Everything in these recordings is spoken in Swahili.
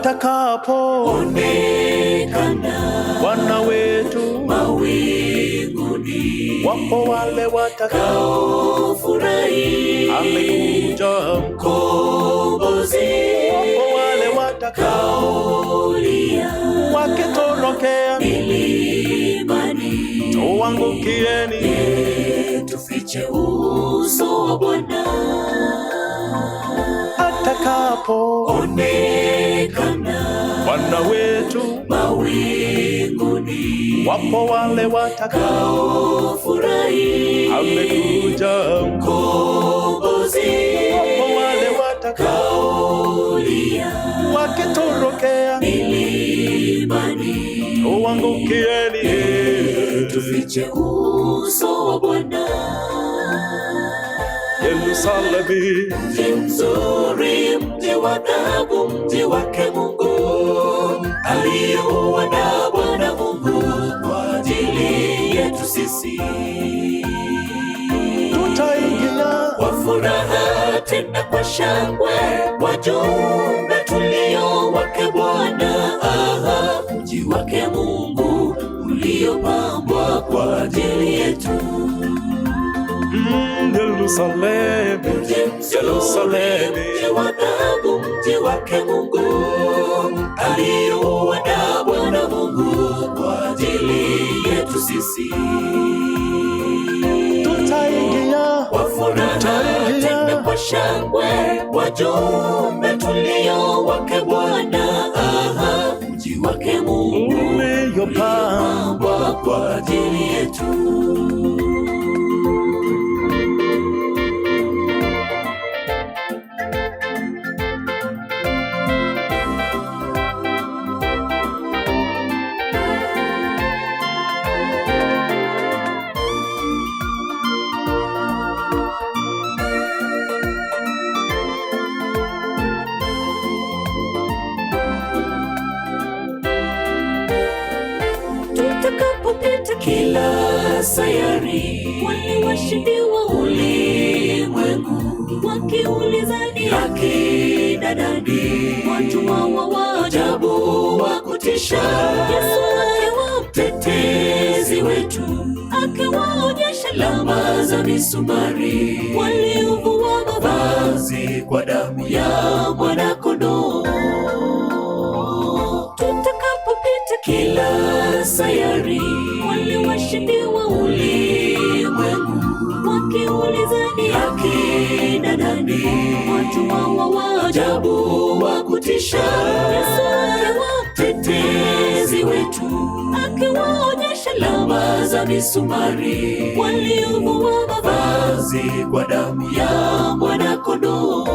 atakapoonekana Bwana wetu mawinguni, wapo wale watakaofurahi amekuja mkombozi, wapo wale watakaolia wakitorokea milimani, tuangukieni tufiche uso wa Bwana. Atakapoonekana Bwana wetu mawinguni, wapo wale watakaofurahi amekuja mkombozi, wapo wale watakaolia wakitorokea milimani, tuangukieni tufiche uso wa Bwana. Yerusalemu, Mji mzuri, mji wa dhahabu, mji wake Mungu, aliouandaa Bwana Mungu kwa ajili yetu sisi. tutaingia Kwa furaha tena kwa shangwe, wajumbe tulio wake Bwana. Aha, mji wake Mungu uliopambwa kwa ajili yetu. Yerusalemu, Yerusalemu, Mji wa dhahabu, mji wake Mungu, aliouandaa Bwana Mungu kwa ajili yetu sisi. tutaingia Kwa furaha tena kwa shangwe, wajumbe tulio wake Bwana. Aha, mji wake Mungu uliopambwa kwa ajili yetu. Tutakapopita kila sayari, wale washindi wa ulimwengu wakiulizani akina nani watumwa wa ajabu wa kutisha, Yesu akiwa mtetezi wetu, akiwaonyesha alama za misumari, waliovua mavazi kwa damu ya mwana-kondoo. Tutakapopita kila sayari, wale washindi wa ulimwengu wakiulizani akina nani watumwa wa ajabu wa kutisha, Yesu akiwa mtetezi wetu, akiwaonyesha alama za misumari, waliovua mavazi kwa damu ya mwana-kondoo.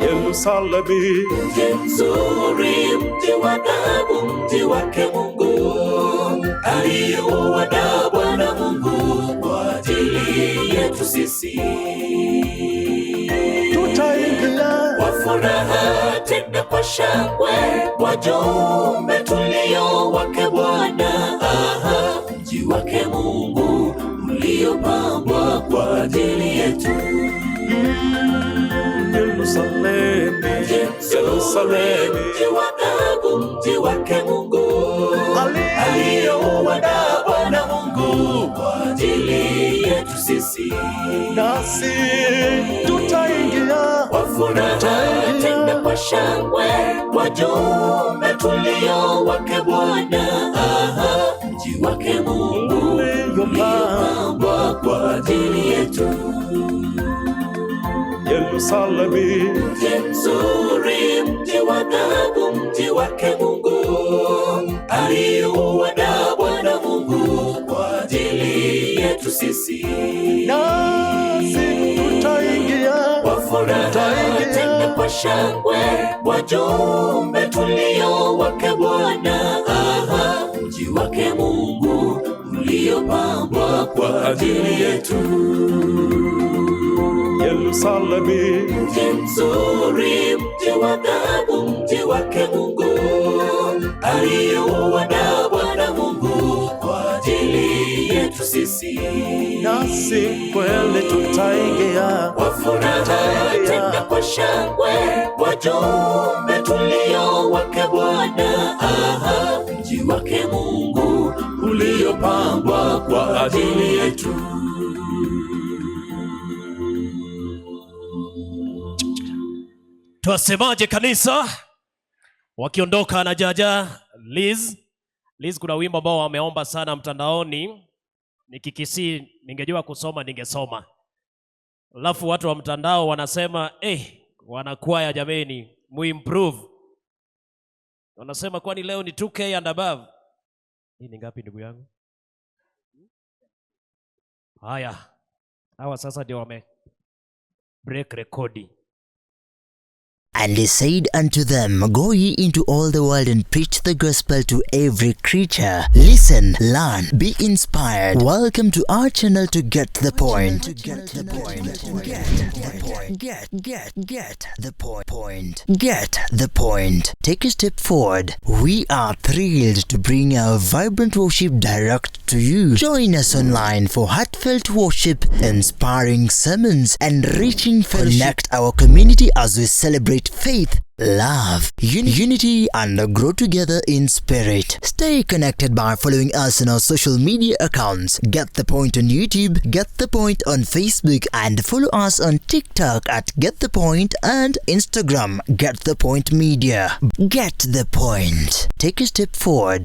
Yerusalemu, Mji mzuri, mji wa dhahabu, mji wake Mungu, aliouandaa Bwana Mungu kwa ajili yetu sisi. tutaingia Kwa furaha tena kwa shangwe, wajumbe tulio wake Bwana. Aha, mji wake Mungu uliopambwa kwa ajili yetu. Yerusalemu, Yerusalemu, Mji wa dhahabu, mji wake Mungu, aliouandaa Bwana Mungu kwa ajili yetu sisi. nasi tutaingia Kwa furaha tena kwa shangwe, wajumbe tulio wake Bwana. Aha, mji wake Mungu uliopambwa kwa ajili yetu. Yerusalemu, Mji mzuri, mji wa dhahabu, mji wake Mungu, aliouandaa Bwana Mungu kwa ajili yetu sisi. nasi tutaingia Kwa furaha tena kwa shangwe, wajumbe tulio wake Bwana. Aha, mji wake Mungu uliopambwa kwa ajili yetu. Yerusalemu, Mji mzuri, mji wa dhahabu, mji wake Mungu, aliouandaa Bwana Mungu kwa ajili yetu sisi, nasi kweli tutaingia kwa furaha tena kwa shangwe, wajumbe tulio wake Bwana. Aha, mji wake Mungu uliopambwa kwa ajili yetu. Twasemaje kanisa? Wakiondoka na Jaja Liz, kuna wimbo ambao wameomba sana mtandaoni. Nikikisi ningejua kusoma ningesoma. Alafu watu wa mtandao wanasema wanakwaya jameni, muimprove. Wanasema kwani leo ni 2K and above. Hii ni ngapi ndugu yangu? Haya. Hawa sasa ndio wame break rekodi. And he said unto them, Go ye into all the world and preach the gospel to every creature. Listen, learn, be inspired. Welcome to our channel to get the point. Get the point. Take a step forward. We are thrilled to bring our vibrant worship direct to you. Join us online for heartfelt worship, inspiring sermons, and enriching fellowship. Connect our community as we celebrate faith, love, unity, and grow together in spirit. Stay connected by following us on our social media accounts. Get the Point on YouTube, Get the Point on Facebook, and follow us on TikTok at Get the Point and Instagram Get the Point Media. Get the Point. Take a step forward.